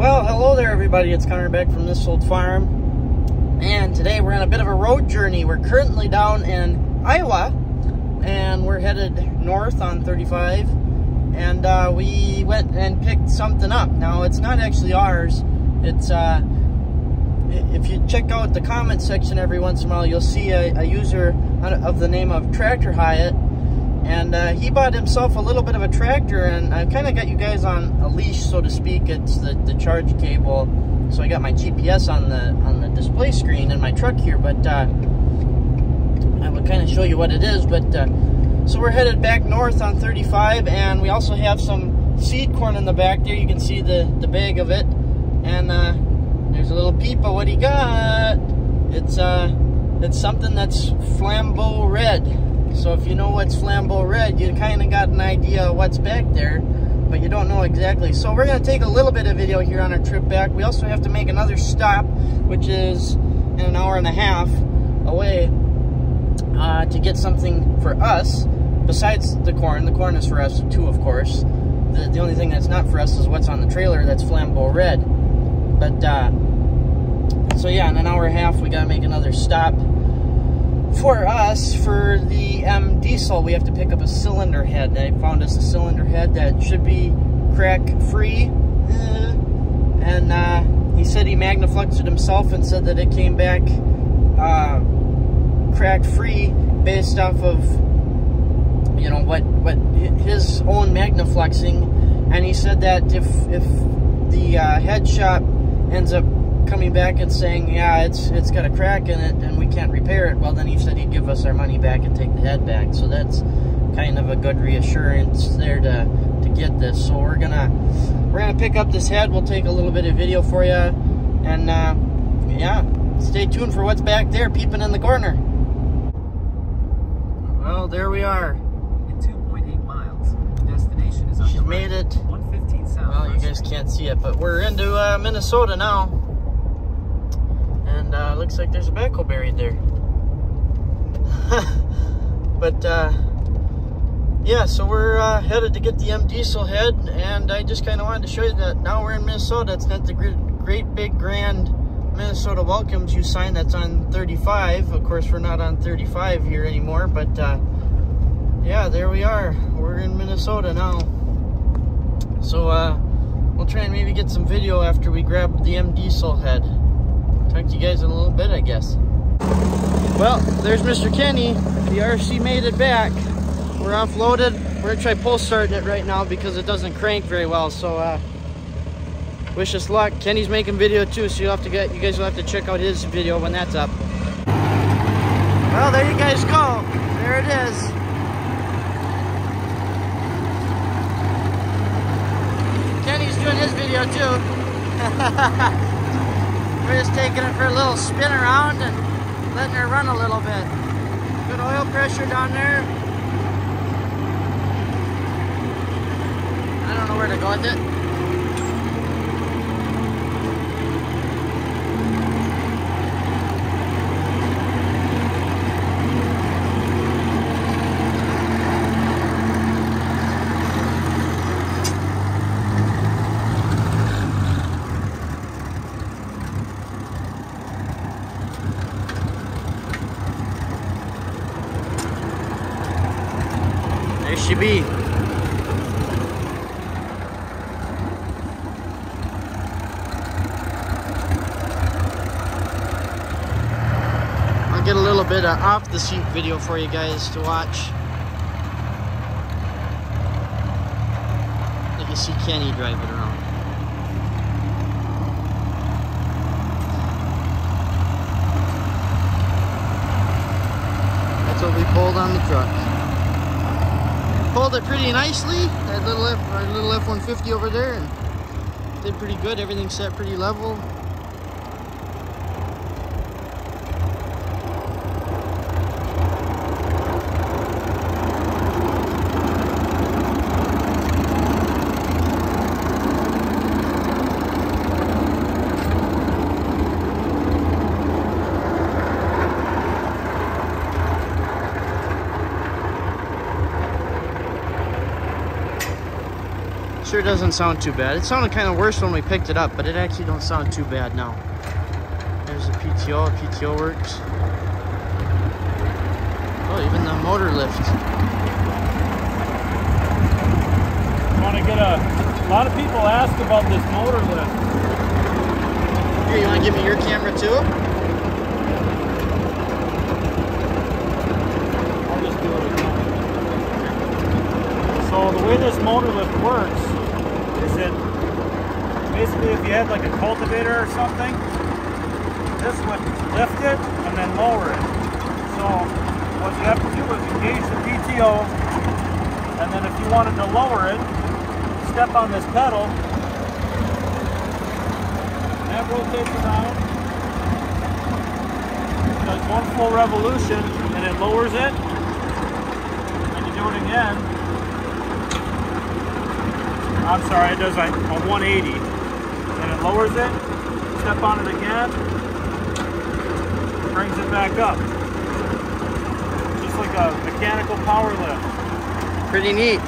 Well, hello there everybody, it's Connor back from This Old Farm, and today we're on a bit of a road journey. We're currently down in Iowa, and we're headed north on 35, and we went and picked something up. Now, it's not actually ours. It's, if you check out the comment section every once in a while, you'll see a user of the name of Tractor Hyatt, and he bought himself a little bit of a tractor, and I kind of got you guys on a leash, so to speak. It's the charge cable, so I got my GPS on the display screen in my truck here, but I will kind of show you what it is. But so we're headed back north on 35, and we also have some seed corn in the back there. You can see the bag of it, and there's a little peep of what he got. It's something that's Flambeau red. So if you know what's Flambeau red, you kind of got an idea of what's back there, but you don't know exactly. So we're going to take a little bit of video here on our trip back. We also have to make another stop, which is in an hour and a half away, to get something for us besides the corn. The corn is for us too, of course. The only thing that's not for us is what's on the trailer that's Flambeau red. But so yeah, in an hour and a half we got to make another stop. For us, for the M diesel, we have to pick up a cylinder head. They found us a cylinder head that should be crack free, and he said he magnafluxed it himself and said that it came back crack free based off of, you know, what his own magnafluxing. And he said that if the head shop ends up coming back and saying, yeah, it's got a crack in it and we can't repair it, well, then he said he'd give us our money back and take the head back. So that's kind of a good reassurance there to get this. So we're gonna pick up this head. We'll take a little bit of video for you, and yeah, stay tuned for what's back there peeping in the corner. Well, there we are. In 2.8 miles, destination is on She's the right. made it. 115 south. Well, you guys can't see it, but we're into Minnesota now. And looks like there's a backhoe buried there. But yeah, so we're headed to get the M diesel head, and I just kind of wanted to show you that now we're in Minnesota. It's not the great big grand Minnesota welcomes you sign that's on 35. Of course, we're not on 35 here anymore, but yeah, there we are. We're in Minnesota now. So we'll try and maybe get some video after we grab the M diesel head. Talk to you guys in a little bit, I guess. Well, there's Mr. Kenny. The RC made it back. We're offloaded. We're gonna try pull starting it right now because it doesn't crank very well. So wish us luck. Kenny's making video too, so you guys will have to check out his video when that's up. Well, there you guys go. There it is. Kenny's doing his video too. We're just taking it for a little spin around and letting her run a little bit. Good oil pressure down there. I don't know where to go with it. There she be. I'll get a little bit of off the seat video for you guys to watch. You can see Kenny drive it around. That's what we pulled on the truck. Pulled it pretty nicely, that little F-150 over there, and did pretty good. Everything set pretty level. Sure doesn't sound too bad. It sounded kind of worse when we picked it up, but it actually don't sound too bad now. There's the PTO. PTO works. Oh, even the motor lift. Want to get a lot of people ask about this motor lift. Here, you want to give me your camera too? I'll just do it again. So the way this motor lift works is that basically if you had like a cultivator or something, this would lift it and then lower it. So what you have to do is engage the PTO, and then if you wanted to lower it, step on this pedal, and that rotates around, does one full revolution, and it lowers it, and you do it again. I'm sorry, it does a 180, and it lowers it, step on it again, brings it back up. Just like a mechanical power lift. Pretty neat.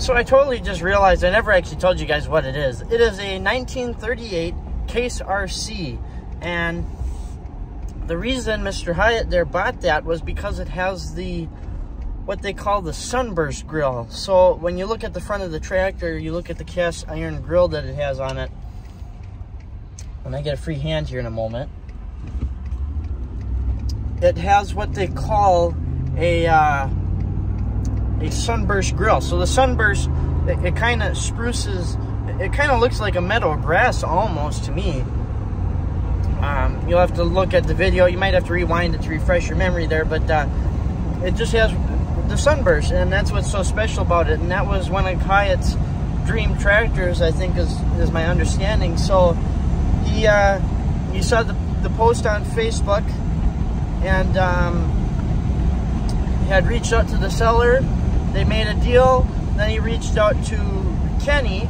So I totally just realized I never actually told you guys what it is. It is a 1938 Case RC, and the reason Mr. Hyatt there bought that was because it has the what they call the sunburst grill. So when you look at the front of the tractor, you look at the cast iron grill that it has on it. And I get a free hand here in a moment. It has what they call a sunburst grill. So the sunburst, it kind of spruces, it kind of looks like a meadow grass almost to me. You'll have to look at the video. You might have to rewind it to refresh your memory there, but it just has the sunburst, and that's what's so special about it. And that was one of Hyatt's dream tractors, I think, is my understanding. So he saw the post on Facebook, and he had reached out to the seller. They made a deal. Then he reached out to Kenny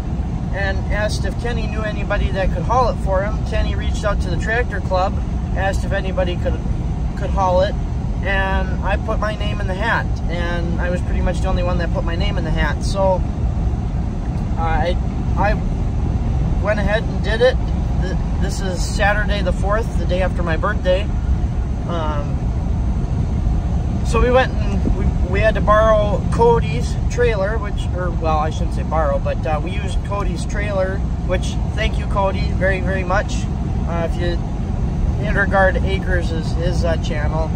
and asked if Kenny knew anybody that could haul it for him. Kenny reached out to the tractor club, asked if anybody could haul it, and I put my name in the hat. And I was pretty much the only one that put my name in the hat. So I went ahead and did it. This is Saturday the 4th, the day after my birthday. So we went and we had to borrow Cody's trailer, well, I shouldn't say borrow, but we used Cody's trailer, which, thank you, Cody, very, very much. If you, Interguard Acres is his channel.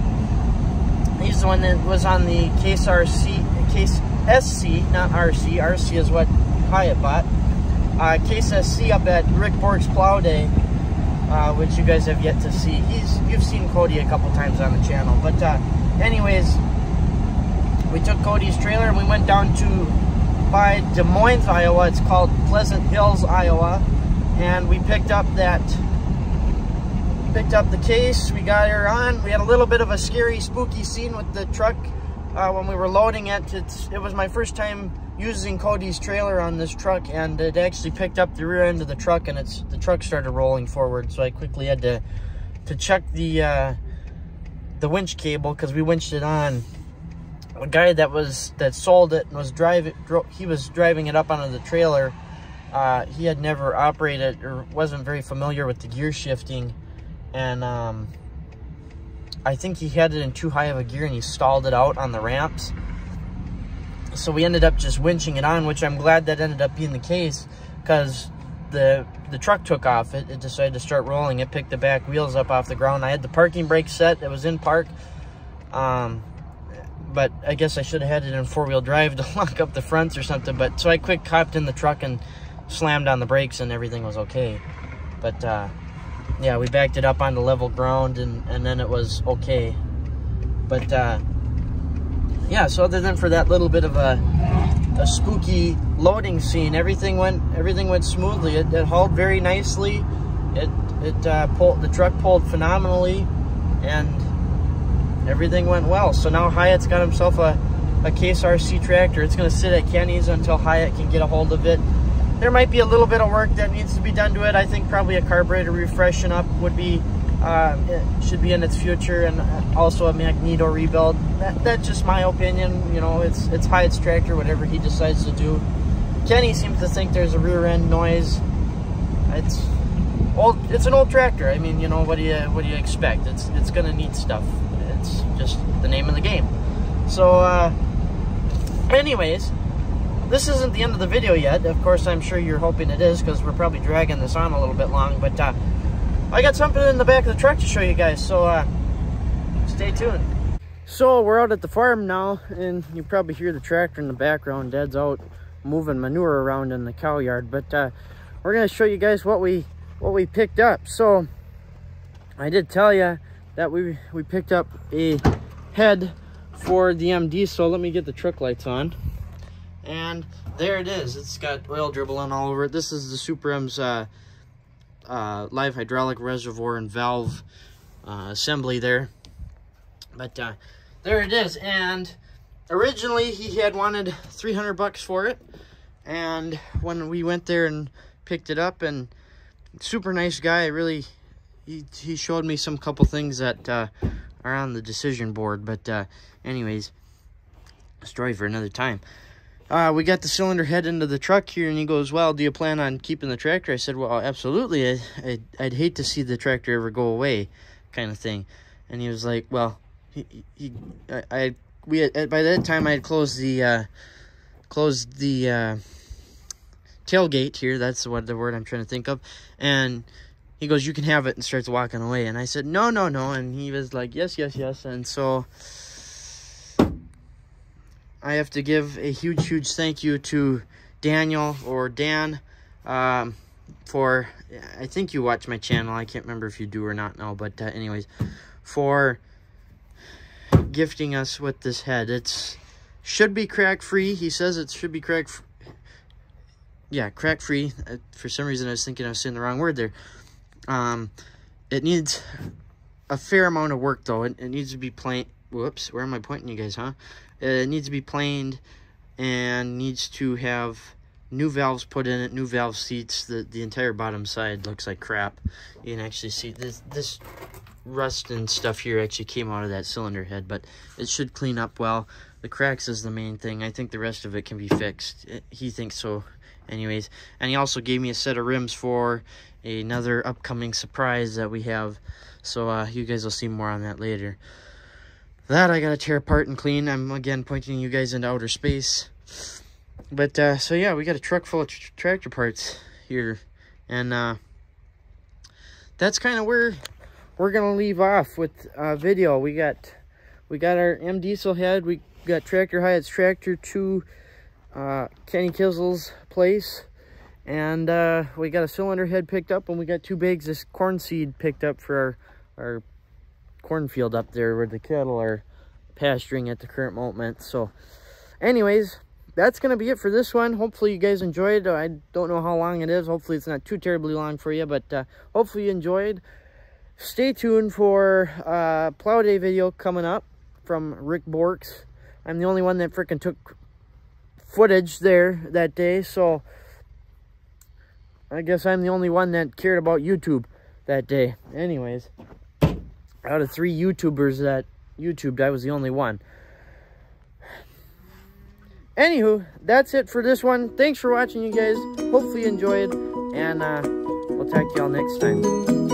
He's the one that was on the Case RC, Case SC, not RC. RC is what Hyatt bought. Case SC up at Rick Bork's Plow Day, which you guys have yet to see. You've seen Cody a couple times on the channel, but anyways, we took Cody's trailer and we went down to by Des Moines, Iowa. It's called Pleasant Hills, Iowa, and we picked up the case. We got her on. We had a little bit of a scary, spooky scene with the truck when we were loading it. It was my first time using Cody's trailer on this truck, and it actually picked up the rear end of the truck, and the truck started rolling forward. So I quickly had to check the winch cable, because we winched it on. A guy that sold it and was driving it up onto the trailer. He had never operated or wasn't very familiar with the gear shifting, and I think he had it in too high of a gear and he stalled it out on the ramps. So we ended up just winching it on, which I'm glad that ended up being the case, because the truck took off. It decided to start rolling. It picked the back wheels up off the ground. I had the parking brake set. It was in park. But I guess I should have had it in four-wheel drive to lock up the fronts or something. But so I quick hopped in the truck and slammed on the brakes, and everything was okay. But yeah, we backed it up onto level ground, and then it was okay. But yeah, so other than for that little bit of a spooky loading scene, everything went smoothly. It hauled very nicely. The truck pulled phenomenally, and everything went well. So now Hyatt's got himself a Case RC tractor. It's going to sit at Kenny's until Hyatt can get a hold of it. There might be a little bit of work that needs to be done to it. I think probably a carburetor refreshing up would be it should be in its future, and also a magneto rebuild. That's just my opinion. You know, it's Hyatt's tractor, whatever he decides to do. Kenny seems to think there's a rear end noise. It's old. It's an old tractor. I mean, you know, what do you expect? It's gonna need stuff. It's just the name of the game. So, anyways, this isn't the end of the video yet. Of course, I'm sure you're hoping it is, because we're probably dragging this on a little bit long. But I got something in the back of the truck to show you guys. So stay tuned. So we're out at the farm now, and you probably hear the tractor in the background. Dad's out moving manure around in the cow yard. But we're gonna show you guys what we picked up. So I did tell you that we picked up a head for the M Diesel. Let me get the truck lights on. And there it is. It's got oil dribbling all over it. This is the Super M's live hydraulic reservoir and valve assembly there. But there it is. And originally he had wanted $300 for it. And when we went there and picked it up, and super nice guy, really, he showed me some couple things that are on the decision board. But anyways, story for another time. We got the cylinder head into the truck here, and he goes, well, do you plan on keeping the tractor? I said, well, absolutely. I'd hate to see the tractor ever go away, kind of thing. And he was like, well, by that time I had closed the tailgate here. That's the word I'm trying to think of. And he goes, you can have it, and starts walking away. And I said, no. And he was like, yes. And so I have to give a huge thank you to Daniel, or Dan, for, I think you watch my channel. I can't remember if you do or not now. But anyways, for gifting us with this head. It should be crack free. He says it should be crack free. For some reason I was thinking I was saying the wrong word there. It needs a fair amount of work though. It needs to be planed. Whoops, where am I pointing you guys, huh? It needs to be planed and needs to have new valves put in it, new valve seats. The entire bottom side looks like crap. You can actually see this rust and stuff here actually came out of that cylinder head, but it should clean up well. The cracks is the main thing. I think the rest of it can be fixed. He thinks so anyways. And he also gave me a set of rims for another upcoming surprise that we have. So you guys will see more on that later. That I gotta tear apart and clean. I'm again pointing you guys into outer space. But so yeah, we got a truck full of tractor parts here, and that's kind of where we're gonna leave off with video. We got our M Diesel head. We got Tractor Hyatt's tractor to Kenny Kisel's place, and we got a cylinder head picked up, and we got 2 bags of corn seed picked up for our cornfield up there where the cattle are pasturing at the current moment. So anyways, that's gonna be it for this one. Hopefully you guys enjoyed. I don't know how long it is. Hopefully it's not too terribly long for you, but hopefully you enjoyed. Stay tuned for plow day video coming up from Rick Borks. I'm the only one that freaking took footage there that day, so I guess I'm the only one that cared about YouTube that day. Anyways, out of 3 YouTubers that YouTubed, I was the only one. Anywho, that's it for this one. Thanks for watching, you guys. Hopefully you enjoyed, and we'll talk to y'all next time.